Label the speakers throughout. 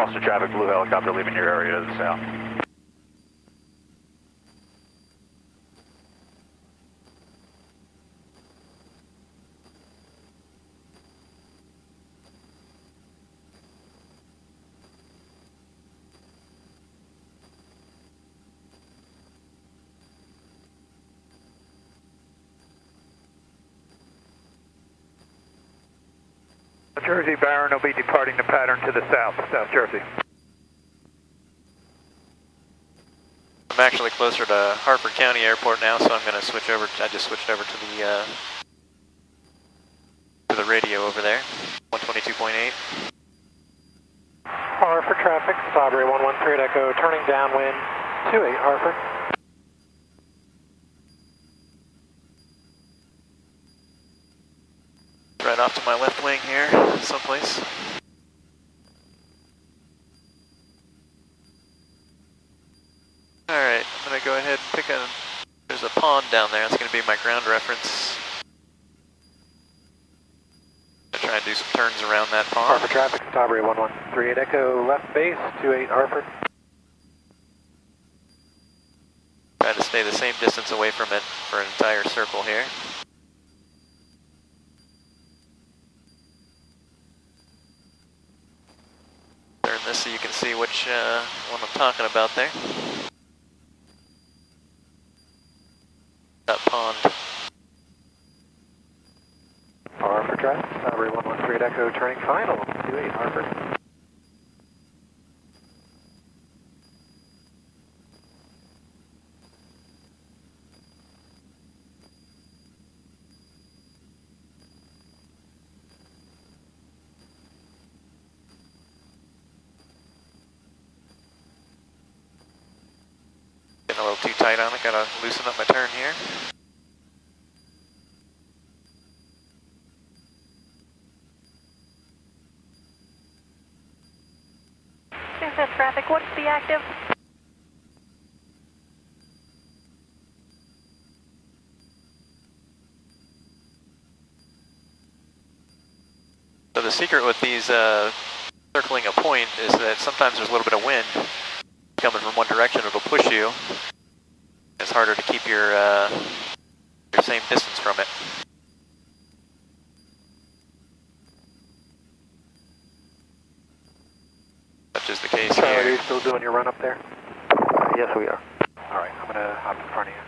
Speaker 1: Foster traffic, blue helicopter leaving your area to the south.
Speaker 2: Jersey Barron will be departing the pattern to the south, South Jersey.
Speaker 3: I'm actually closer to Harford County Airport now, so I'm going to switch over. I just switched over to the radio over there, 122.8.
Speaker 4: Harford traffic, Strawberry 113 Echo, turning downwind, 28 Harford.
Speaker 3: Right off to my left wing here, someplace. Alright, I'm going to go ahead and pick a... There's a pond down there, that's going to be my ground reference. I'm going to try and do some turns around that pond.
Speaker 4: Harford traffic, Strawberry 113 Echo, left base, 28 Harford.
Speaker 3: Try to stay the same distance away from it for an entire circle here. Turn this so you can see which one I'm talking about there. That pond.
Speaker 4: Harford traffic, Strawberry 113 Echo, turning final, 28 Harford.
Speaker 3: Getting a little too tight on it, gotta loosen up my turn here.
Speaker 5: Success traffic, what's the active?
Speaker 3: So the secret with these circling a point is that sometimes there's a little bit of wind coming from one direction, it'll push you. It's harder to keep your same distance from it. Such is the case
Speaker 4: Charlie, are
Speaker 3: here.
Speaker 4: you still doing your run up there?
Speaker 2: Yes, we are.
Speaker 4: Alright, I'm going to hop in front of you.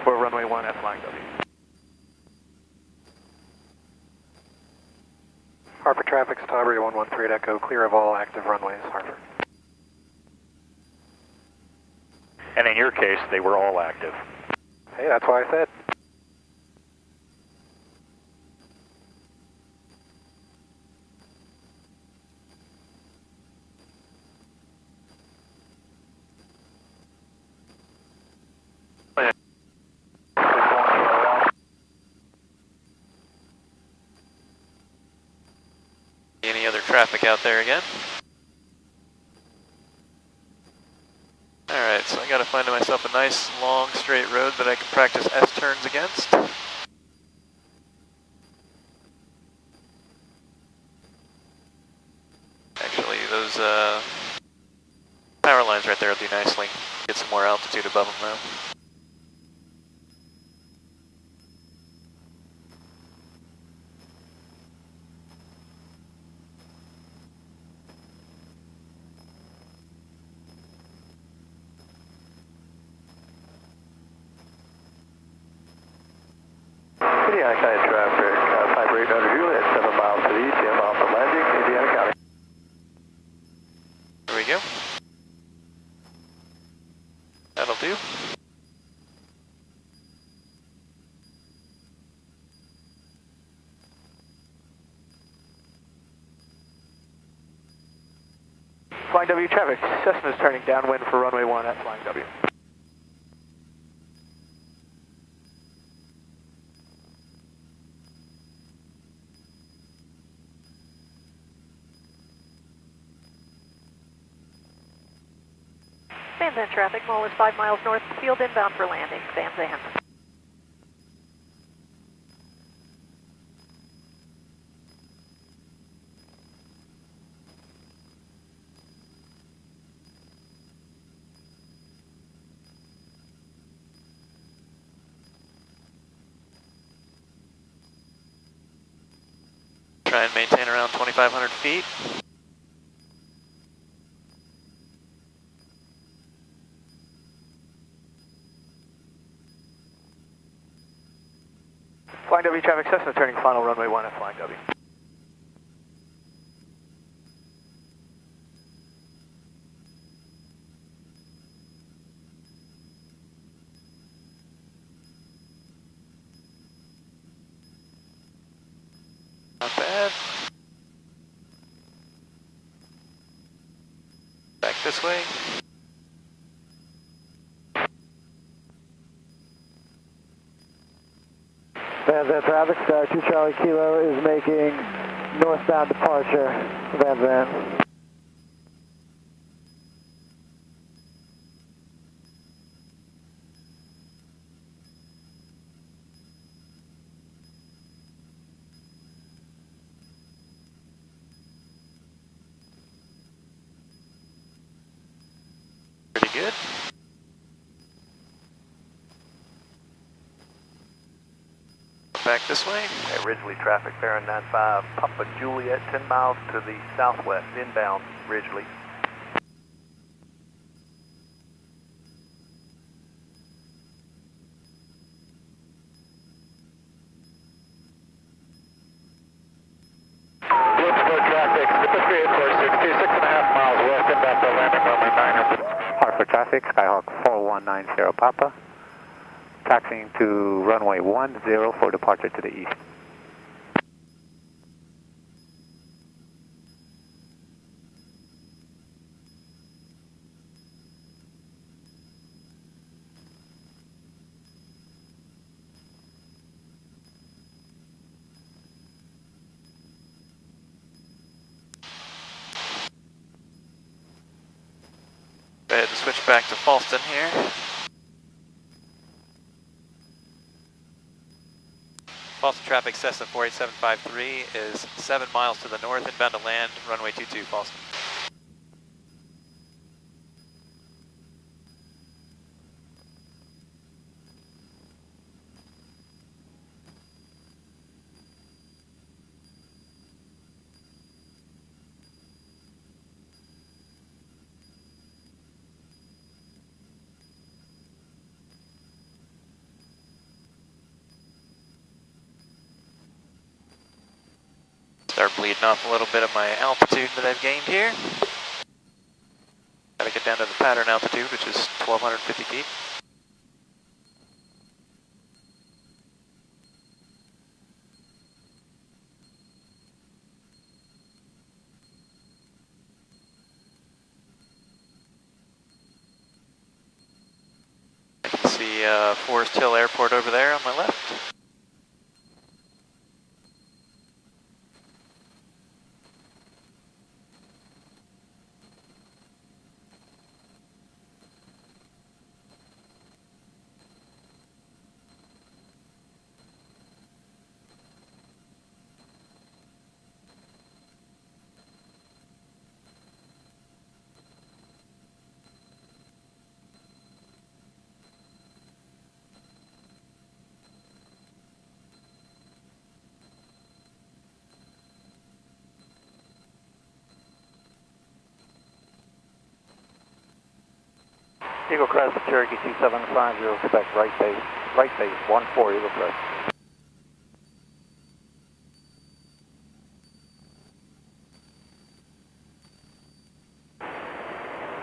Speaker 2: For runway 1 at flying W.
Speaker 4: Harford traffic, Strawberry 113 Echo, clear of all active runways, Harford.
Speaker 1: And in your case, they were all active.
Speaker 4: Hey, that's why I said.
Speaker 3: Any other traffic out there again? Alright, so I gotta find myself a nice long straight road that I can practice S-turns against. Actually, those power lines right there will do nicely. Get some more altitude above them though.
Speaker 2: Indiana County traffic, Piper 800 Juliet, 7 miles to the east, 10 miles from landing, Indiana County.
Speaker 3: There we go. That'll do.
Speaker 2: Flying W traffic, Cessna's turning downwind for runway 1 at flying W.
Speaker 5: Van Zandt traffic, Mole is 5 miles north of the field, inbound for landing, Van Zandt.
Speaker 3: Try and maintain around 2,500 feet.
Speaker 2: Flying W traffic, Cessna turning final runway 1 at Flying W.
Speaker 3: Not bad. Back this way.
Speaker 6: Van Zandt traffic, Star 2 Charlie Kilo is making northbound departure, Van Zandt.
Speaker 3: Pretty good. Back this way.
Speaker 2: Okay, Ridgely traffic, Baron 95, Papa Juliet, 10 miles to the southwest, inbound, Ridgely.
Speaker 1: Wilkesburg traffic, Super 38462, 6.5 miles west, inbound for landing, runway 900.
Speaker 4: Hartford traffic, Skyhawk 4190 Papa. Taxiing to runway 10 for departure to the east.
Speaker 3: Go ahead and switch back to Falston here. Falston traffic, Cessna 48753 is 7 miles to the north, inbound to land, runway 22, Falston. Start bleeding off a little bit of my altitude that I've gained here. Gotta get down to the pattern altitude, which is 1,250 feet. I can see Forest Hill Airport over there on my left.
Speaker 2: Eagle Crest, Cherokee 2750, Quebec, right base, 14 Eagle Crest.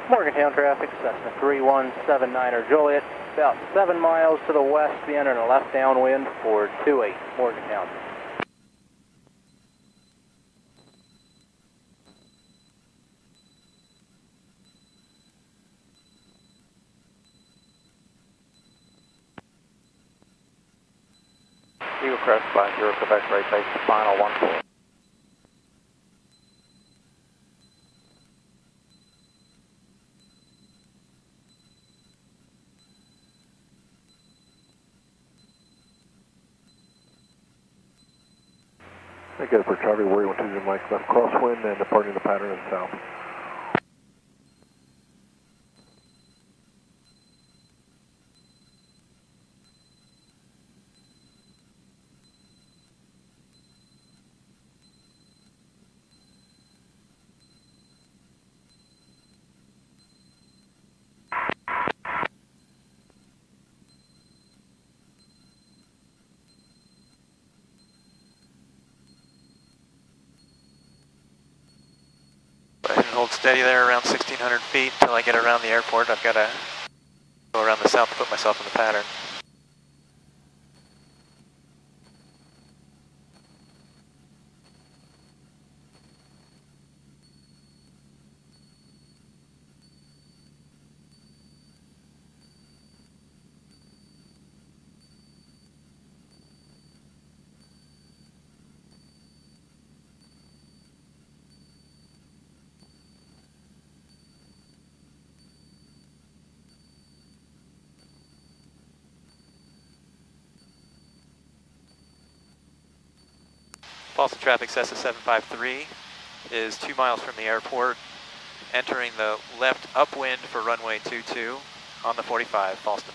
Speaker 6: Morgantown traffic, Cessna 3179er Joliet, about 7 miles to the west, be entering a left downwind for 28 Morgantown.
Speaker 2: Eagle Crest, 50 Quebec, right base, final 14. Okay, for Charlie, Warrior 120 Mike, left crosswind and departing the pattern in south.
Speaker 3: I can hold steady there around 1,600 feet until I get around the airport. I've got to go around the south to put myself in the pattern. Boston traffic Cessna 753 is 2 miles from the airport, entering the left upwind for runway 22 on the 45, Boston.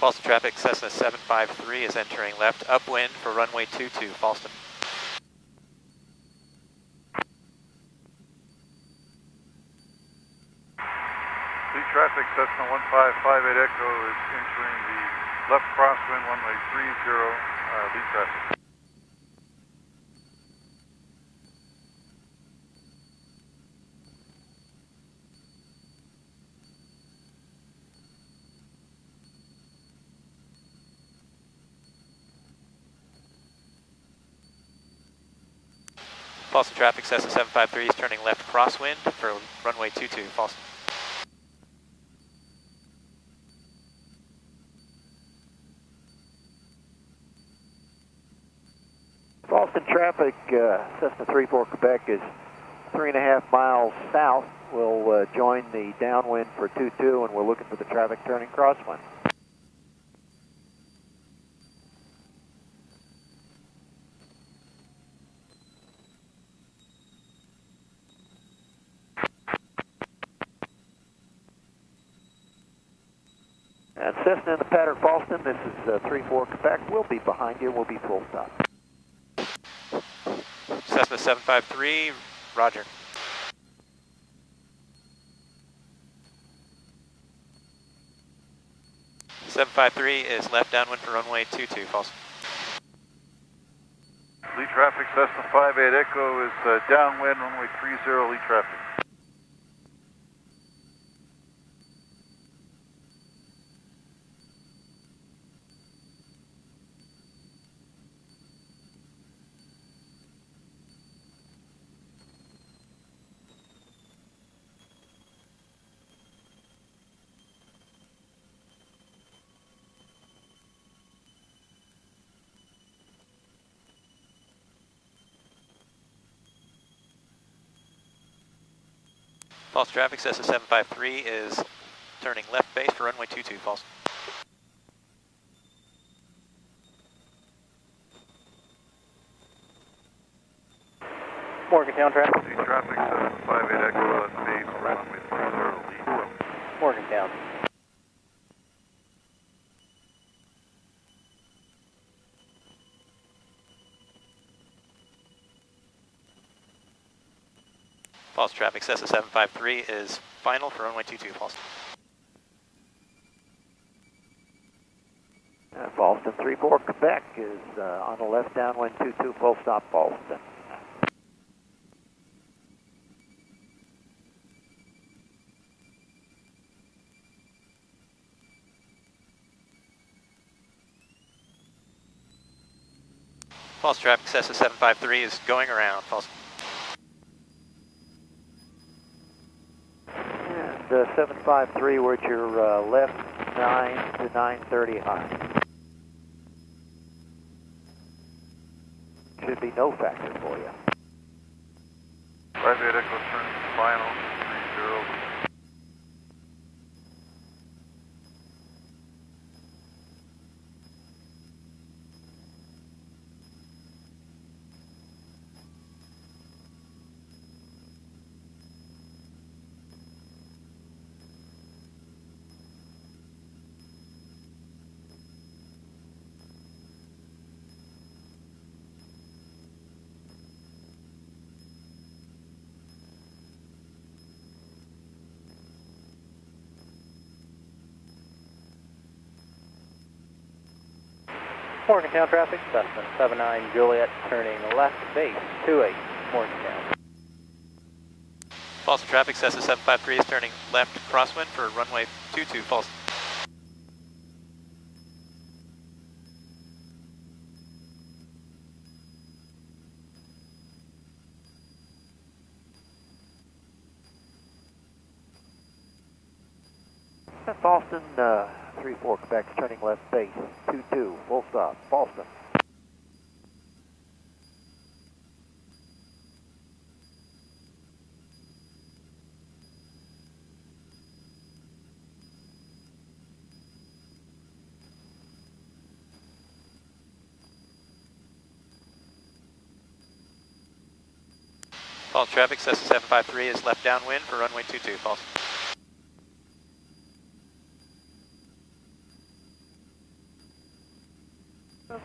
Speaker 3: Boston traffic Cessna 753 is entering left upwind for runway 22, Boston.
Speaker 7: Lead traffic Cessna 1558 Echo is entering the left crosswind, runway 30, lead traffic.
Speaker 3: Boston traffic Cessna 753 is turning left crosswind for runway 22, Boston.
Speaker 8: Boston traffic, Cessna 34 Quebec is 3.5 miles south. We'll join the downwind for 22 and we're looking for the traffic turning crosswind. And Cessna in the pattern, Boston, this is 34 Quebec. We'll be behind you. We'll be full stop.
Speaker 3: Cessna 753, roger. .753 is left downwind for runway 22, Boston.
Speaker 7: Lead traffic Cessna 58 Echo is downwind, runway 30, lead traffic.
Speaker 3: False traffic, Cessna 753 is turning left base for runway 22, false.
Speaker 6: Morgantown traffic.
Speaker 7: Lead traffic Cessna 58 Echo, left base for runway 30, lead.
Speaker 6: Morgantown.
Speaker 3: False traffic, Cessna 753 is final for runway 22, false.
Speaker 8: Boston 34 Quebec is on the left downwind 22, full stop Boston.
Speaker 3: False traffic, Cessna 753 is going around, false.
Speaker 8: 753, we're at your left 9 to 930 high. Should be no factor for you.
Speaker 7: 58 Echo turn final, 30.
Speaker 6: Morgantown traffic, Cessna 79 Juliet, turning left, base 28, Morgantown.
Speaker 3: False traffic, Cessna 753 is turning left crosswind for runway 22, false.
Speaker 8: Boston 34 Quebec, turning left base 22, full stop, Boston.
Speaker 3: False traffic, Cessna 753 is left downwind for runway 22, false.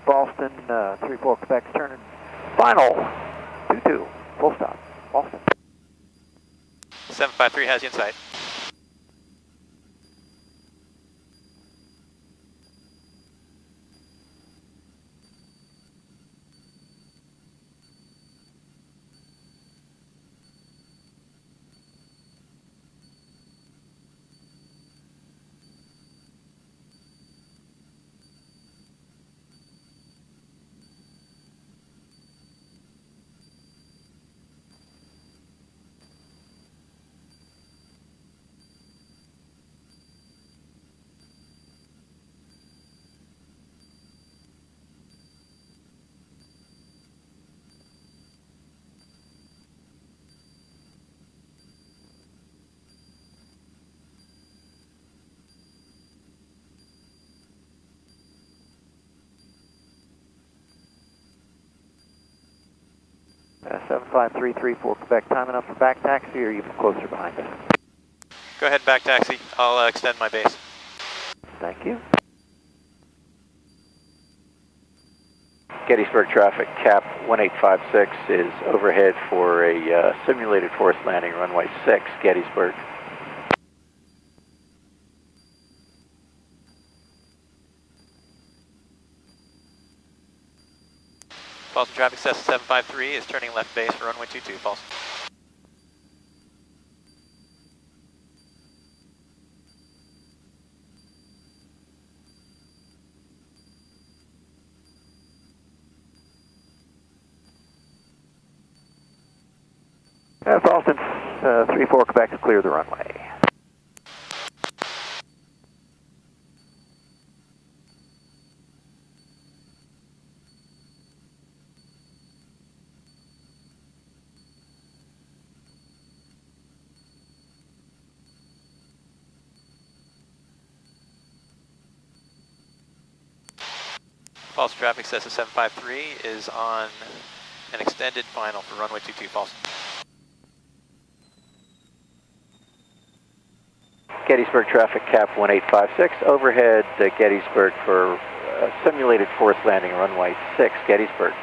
Speaker 8: Boston 34 Quebec, turning final 22, full stop, Boston.
Speaker 3: 753 has you in sight.
Speaker 8: Uh, 75334 Quebec, time enough for back taxi, or are you closer behind us?
Speaker 3: Go ahead, back taxi. I'll extend my base.
Speaker 8: Thank you.
Speaker 2: Gettysburg traffic, cap 1856 is overhead for a simulated forced landing, runway 6, Gettysburg.
Speaker 3: False traffic, Cessna 753 is turning left base for runway 22, false.
Speaker 8: Boston 34 Quebec to clear the runway.
Speaker 3: False traffic, Cessna 753 is on an extended final for runway 22, false.
Speaker 2: Gettysburg traffic, cap 1856, overhead Gettysburg for simulated forced landing, runway 6, Gettysburg.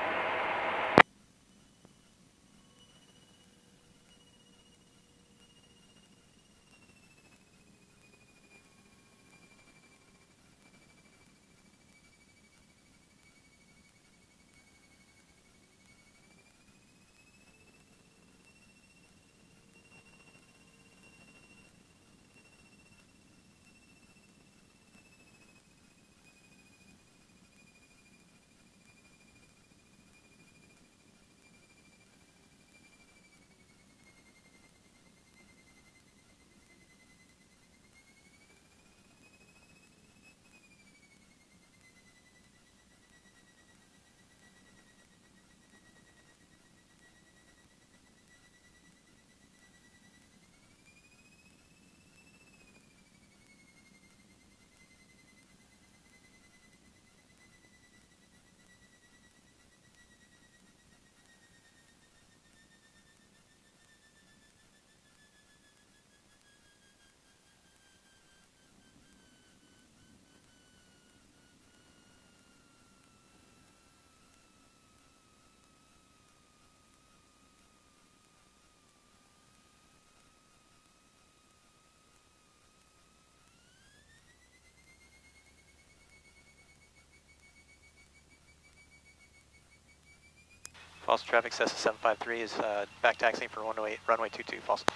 Speaker 3: Boston traffic, Cessna 753 is back taxiing for runway 22, Boston.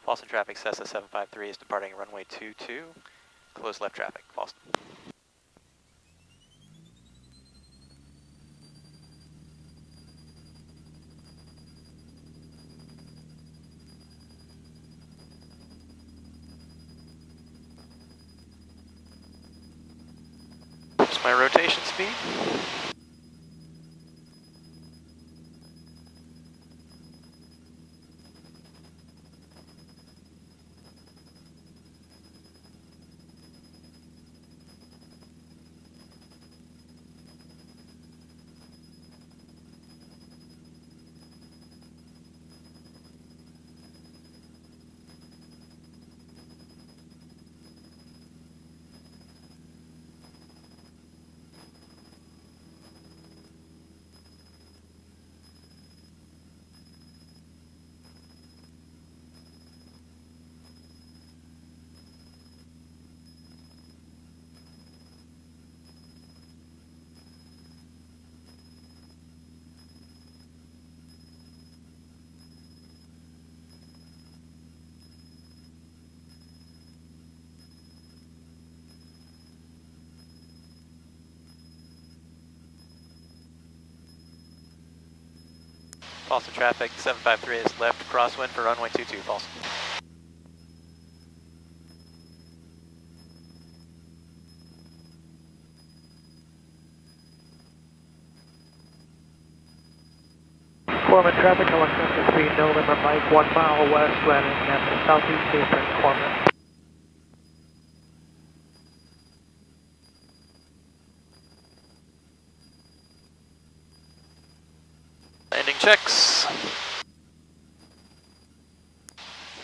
Speaker 3: Boston traffic, Cessna 753 is departing runway 22, close left traffic, Boston. Here's my rotation speed. Boston traffic, 753 is left crosswind for runway 22, Boston.
Speaker 9: Corpsman traffic, electric speed, no limit Mike, 1 mile west, landing at the southeast eastern Corpsman.
Speaker 3: Landing checks.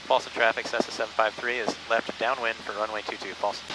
Speaker 3: Boston traffic, Cessna 753 is left downwind for runway 22, Boston.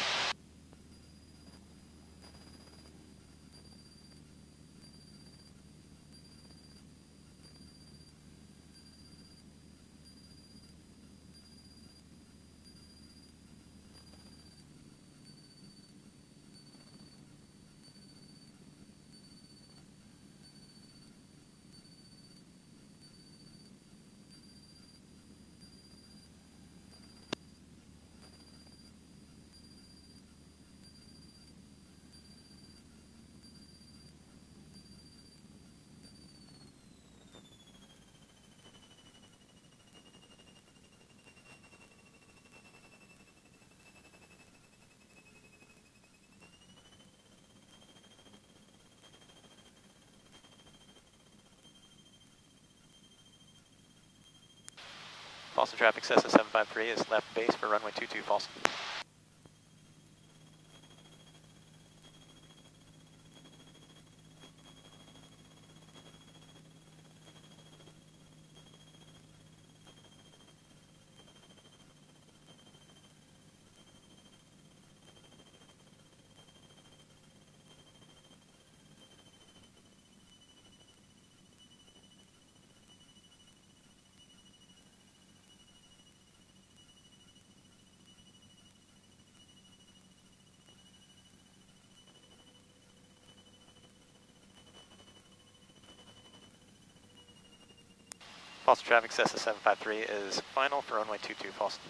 Speaker 3: Boston traffic, Cessna 753 is left base for runway 22, Boston. Boston traffic, Cessna 753 is final for runway 22, Boston.